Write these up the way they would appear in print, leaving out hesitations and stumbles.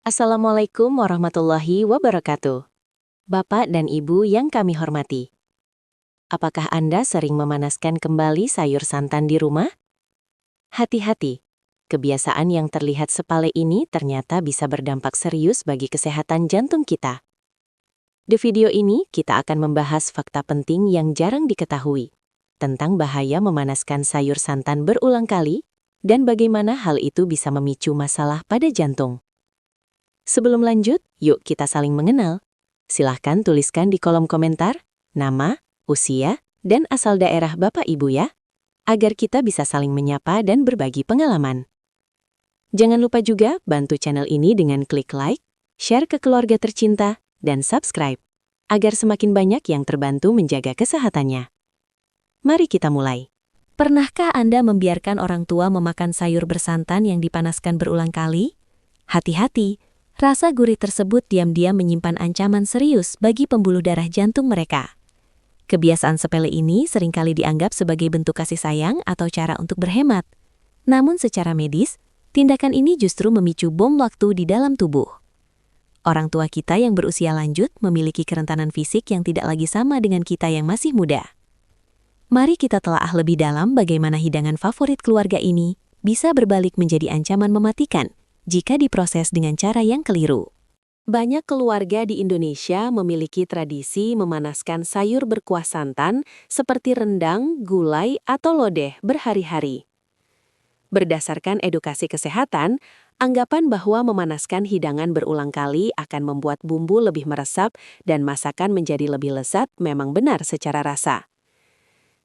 Assalamualaikum warahmatullahi wabarakatuh. Bapak dan Ibu yang kami hormati. Apakah Anda sering memanaskan kembali sayur santan di rumah? Hati-hati, kebiasaan yang terlihat sepele ini ternyata bisa berdampak serius bagi kesehatan jantung kita. Di video ini, kita akan membahas fakta penting yang jarang diketahui tentang bahaya memanaskan sayur santan berulang kali dan bagaimana hal itu bisa memicu masalah pada jantung. Sebelum lanjut, yuk kita saling mengenal. Silahkan tuliskan di kolom komentar nama, usia, dan asal daerah Bapak Ibu ya, agar kita bisa saling menyapa dan berbagi pengalaman. Jangan lupa juga bantu channel ini dengan klik like, share ke keluarga tercinta, dan subscribe, agar semakin banyak yang terbantu menjaga kesehatannya. Mari kita mulai. Pernahkah Anda membiarkan orang tua memakan sayur bersantan yang dipanaskan berulang kali? Hati-hati. Rasa gurih tersebut diam-diam menyimpan ancaman serius bagi pembuluh darah jantung mereka. Kebiasaan sepele ini seringkali dianggap sebagai bentuk kasih sayang atau cara untuk berhemat. Namun secara medis, tindakan ini justru memicu bom waktu di dalam tubuh. Orang tua kita yang berusia lanjut memiliki kerentanan fisik yang tidak lagi sama dengan kita yang masih muda. Mari kita telaah lebih dalam bagaimana hidangan favorit keluarga ini bisa berbalik menjadi ancaman mematikan jika diproses dengan cara yang keliru. Banyak keluarga di Indonesia memiliki tradisi memanaskan sayur berkuah santan seperti rendang, gulai, atau lodeh berhari-hari. Berdasarkan edukasi kesehatan, anggapan bahwa memanaskan hidangan berulang kali akan membuat bumbu lebih meresap dan masakan menjadi lebih lezat memang benar secara rasa.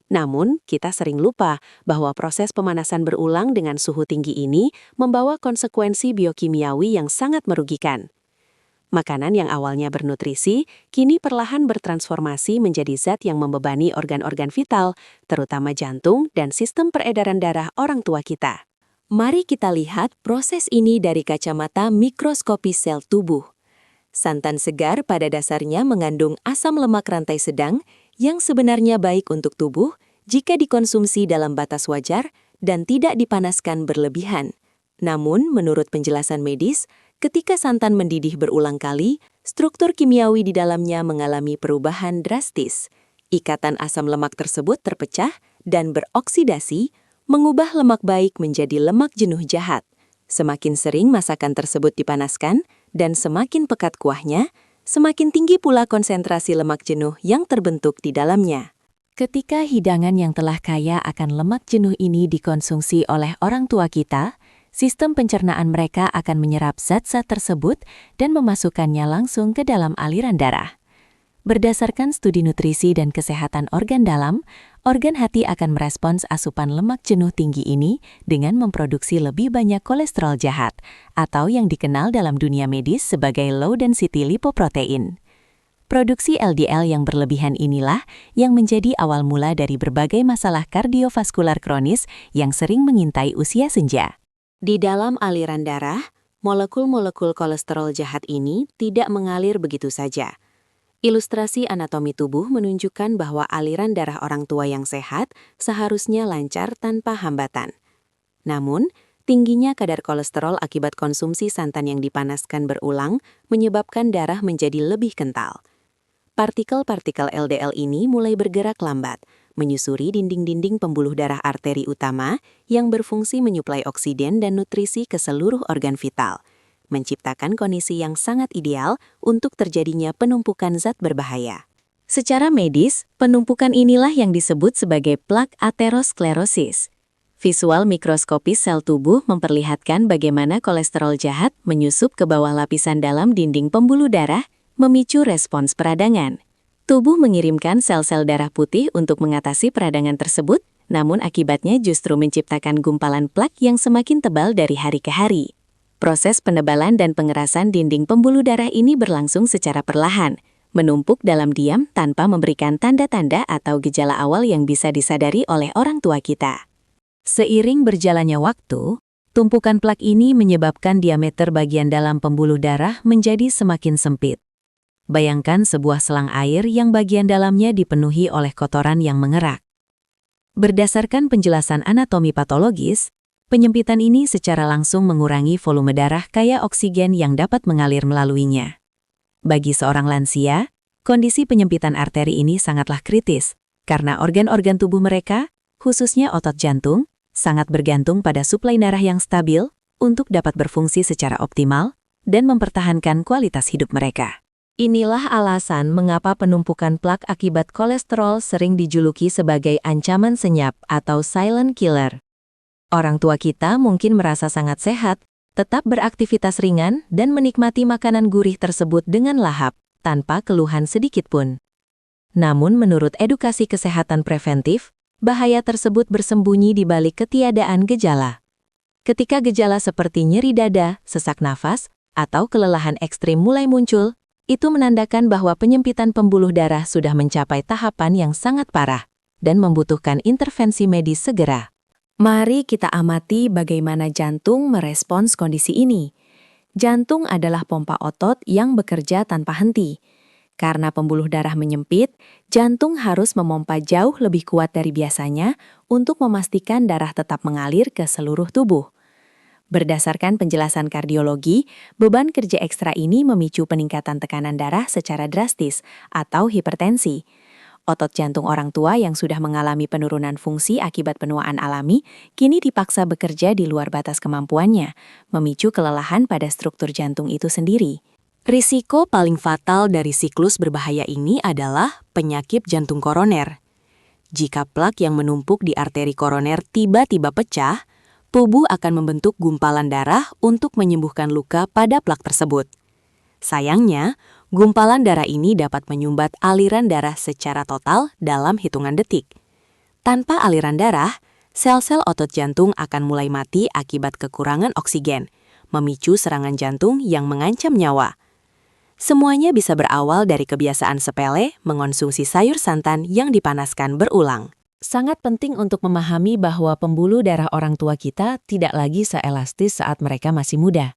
Namun, kita sering lupa bahwa proses pemanasan berulang dengan suhu tinggi ini membawa konsekuensi biokimiawi yang sangat merugikan. Makanan yang awalnya bernutrisi, kini perlahan bertransformasi menjadi zat yang membebani organ-organ vital, terutama jantung dan sistem peredaran darah orang tua kita. Mari kita lihat proses ini dari kacamata mikroskopis sel tubuh. Santan segar pada dasarnya mengandung asam lemak rantai sedang yang sebenarnya baik untuk tubuh jika dikonsumsi dalam batas wajar dan tidak dipanaskan berlebihan. Namun, menurut penjelasan medis, ketika santan mendidih berulang kali, struktur kimiawi di dalamnya mengalami perubahan drastis. Ikatan asam lemak tersebut terpecah dan beroksidasi, mengubah lemak baik menjadi lemak jenuh jahat. Semakin sering masakan tersebut dipanaskan dan semakin pekat kuahnya, semakin tinggi pula konsentrasi lemak jenuh yang terbentuk di dalamnya. Ketika hidangan yang telah kaya akan lemak jenuh ini dikonsumsi oleh orang tua kita, sistem pencernaan mereka akan menyerap zat-zat tersebut dan memasukkannya langsung ke dalam aliran darah. Berdasarkan studi nutrisi dan kesehatan organ dalam, organ hati akan merespons asupan lemak jenuh tinggi ini dengan memproduksi lebih banyak kolesterol jahat, atau yang dikenal dalam dunia medis sebagai low density lipoprotein. Produksi LDL yang berlebihan inilah yang menjadi awal mula dari berbagai masalah kardiovaskular kronis yang sering mengintai usia senja. Di dalam aliran darah, molekul-molekul kolesterol jahat ini tidak mengalir begitu saja. Ilustrasi anatomi tubuh menunjukkan bahwa aliran darah orang tua yang sehat seharusnya lancar tanpa hambatan. Namun, tingginya kadar kolesterol akibat konsumsi santan yang dipanaskan berulang menyebabkan darah menjadi lebih kental. Partikel-partikel LDL ini mulai bergerak lambat, menyusuri dinding-dinding pembuluh darah arteri utama yang berfungsi menyuplai oksigen dan nutrisi ke seluruh organ vital, menciptakan kondisi yang sangat ideal untuk terjadinya penumpukan zat berbahaya. Secara medis, penumpukan inilah yang disebut sebagai plak aterosklerosis. Visual mikroskopis sel tubuh memperlihatkan bagaimana kolesterol jahat menyusup ke bawah lapisan dalam dinding pembuluh darah, memicu respons peradangan. Tubuh mengirimkan sel-sel darah putih untuk mengatasi peradangan tersebut, namun akibatnya justru menciptakan gumpalan plak yang semakin tebal dari hari ke hari. Proses penebalan dan pengerasan dinding pembuluh darah ini berlangsung secara perlahan, menumpuk dalam diam tanpa memberikan tanda-tanda atau gejala awal yang bisa disadari oleh orang tua kita. Seiring berjalannya waktu, tumpukan plak ini menyebabkan diameter bagian dalam pembuluh darah menjadi semakin sempit. Bayangkan sebuah selang air yang bagian dalamnya dipenuhi oleh kotoran yang mengerak. Berdasarkan penjelasan anatomi patologis, Penyempitan ini secara langsung mengurangi volume darah kaya oksigen yang dapat mengalir melaluinya. Bagi seorang lansia, kondisi penyempitan arteri ini sangatlah kritis, karena organ-organ tubuh mereka, khususnya otot jantung, sangat bergantung pada suplai darah yang stabil untuk dapat berfungsi secara optimal dan mempertahankan kualitas hidup mereka. Inilah alasan mengapa penumpukan plak akibat kolesterol sering dijuluki sebagai ancaman senyap atau silent killer. Orang tua kita mungkin merasa sangat sehat, tetap beraktivitas ringan dan menikmati makanan gurih tersebut dengan lahap, tanpa keluhan sedikit pun. Namun menurut edukasi kesehatan preventif, bahaya tersebut bersembunyi di balik ketiadaan gejala. Ketika gejala seperti nyeri dada, sesak nafas, atau kelelahan ekstrim mulai muncul, itu menandakan bahwa penyempitan pembuluh darah sudah mencapai tahapan yang sangat parah dan membutuhkan intervensi medis segera. Mari kita amati bagaimana jantung merespons kondisi ini. Jantung adalah pompa otot yang bekerja tanpa henti. Karena pembuluh darah menyempit, jantung harus memompa jauh lebih kuat dari biasanya untuk memastikan darah tetap mengalir ke seluruh tubuh. Berdasarkan penjelasan kardiologi, beban kerja ekstra ini memicu peningkatan tekanan darah secara drastis atau hipertensi. Otot jantung orang tua yang sudah mengalami penurunan fungsi akibat penuaan alami kini dipaksa bekerja di luar batas kemampuannya, memicu kelelahan pada struktur jantung itu sendiri. Risiko paling fatal dari siklus berbahaya ini adalah penyakit jantung koroner. Jika plak yang menumpuk di arteri koroner tiba-tiba pecah, tubuh akan membentuk gumpalan darah untuk menyembuhkan luka pada plak tersebut. Sayangnya, gumpalan darah ini dapat menyumbat aliran darah secara total dalam hitungan detik. Tanpa aliran darah, sel-sel otot jantung akan mulai mati akibat kekurangan oksigen, memicu serangan jantung yang mengancam nyawa. Semuanya bisa berawal dari kebiasaan sepele mengonsumsi sayur santan yang dipanaskan berulang. Sangat penting untuk memahami bahwa pembuluh darah orang tua kita tidak lagi seelastis saat mereka masih muda.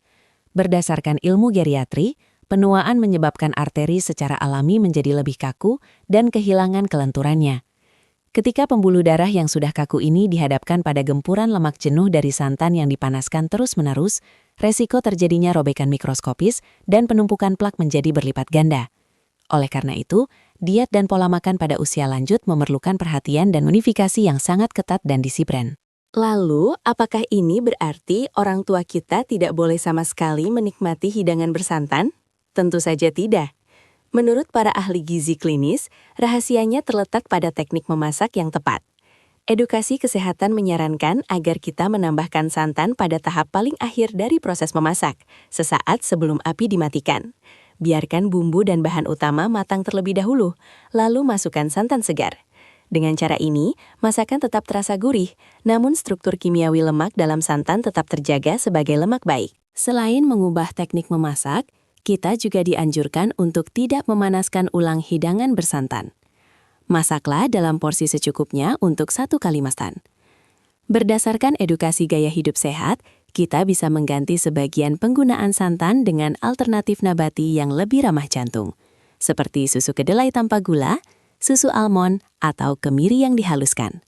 Berdasarkan ilmu geriatri, penuaan menyebabkan arteri secara alami menjadi lebih kaku dan kehilangan kelenturannya. Ketika pembuluh darah yang sudah kaku ini dihadapkan pada gempuran lemak jenuh dari santan yang dipanaskan terus-menerus, resiko terjadinya robekan mikroskopis dan penumpukan plak menjadi berlipat ganda. Oleh karena itu, diet dan pola makan pada usia lanjut memerlukan perhatian dan modifikasi yang sangat ketat dan disiplin. Lalu, apakah ini berarti orang tua kita tidak boleh sama sekali menikmati hidangan bersantan? Tentu saja tidak. Menurut para ahli gizi klinis, rahasianya terletak pada teknik memasak yang tepat. Edukasi kesehatan menyarankan agar kita menambahkan santan pada tahap paling akhir dari proses memasak, sesaat sebelum api dimatikan. Biarkan bumbu dan bahan utama matang terlebih dahulu, lalu masukkan santan segar. Dengan cara ini, masakan tetap terasa gurih, namun struktur kimiawi lemak dalam santan tetap terjaga sebagai lemak baik. Selain mengubah teknik memasak, kita juga dianjurkan untuk tidak memanaskan ulang hidangan bersantan. Masaklah dalam porsi secukupnya untuk 1 kali makan. Berdasarkan edukasi gaya hidup sehat, kita bisa mengganti sebagian penggunaan santan dengan alternatif nabati yang lebih ramah jantung, seperti susu kedelai tanpa gula, susu almond, atau kemiri yang dihaluskan.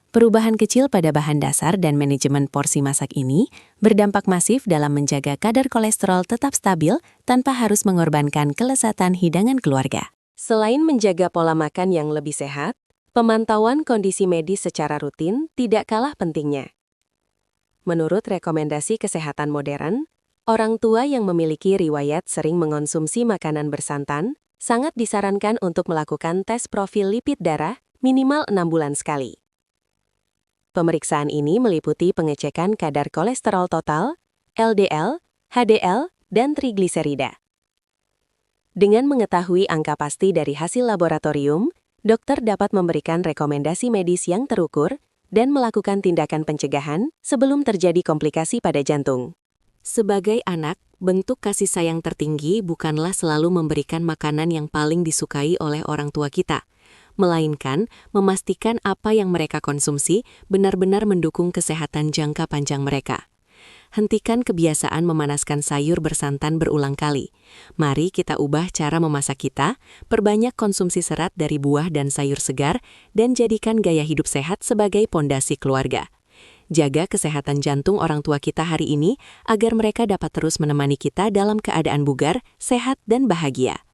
Perubahan kecil pada bahan dasar dan manajemen porsi masak ini berdampak masif dalam menjaga kadar kolesterol tetap stabil tanpa harus mengorbankan kelezatan hidangan keluarga. Selain menjaga pola makan yang lebih sehat, pemantauan kondisi medis secara rutin tidak kalah pentingnya. Menurut rekomendasi kesehatan modern, orang tua yang memiliki riwayat sering mengonsumsi makanan bersantan sangat disarankan untuk melakukan tes profil lipid darah minimal 6 bulan sekali. Pemeriksaan ini meliputi pengecekan kadar kolesterol total, LDL, HDL, dan trigliserida. Dengan mengetahui angka pasti dari hasil laboratorium, dokter dapat memberikan rekomendasi medis yang terukur dan melakukan tindakan pencegahan sebelum terjadi komplikasi pada jantung. Sebagai anak, bentuk kasih sayang tertinggi bukanlah selalu memberikan makanan yang paling disukai oleh orang tua kita, melainkan memastikan apa yang mereka konsumsi benar-benar mendukung kesehatan jangka panjang mereka. Hentikan kebiasaan memanaskan sayur bersantan berulang kali. Mari kita ubah cara memasak kita, perbanyak konsumsi serat dari buah dan sayur segar, dan jadikan gaya hidup sehat sebagai pondasi keluarga. Jaga kesehatan jantung orang tua kita hari ini agar mereka dapat terus menemani kita dalam keadaan bugar, sehat, dan bahagia.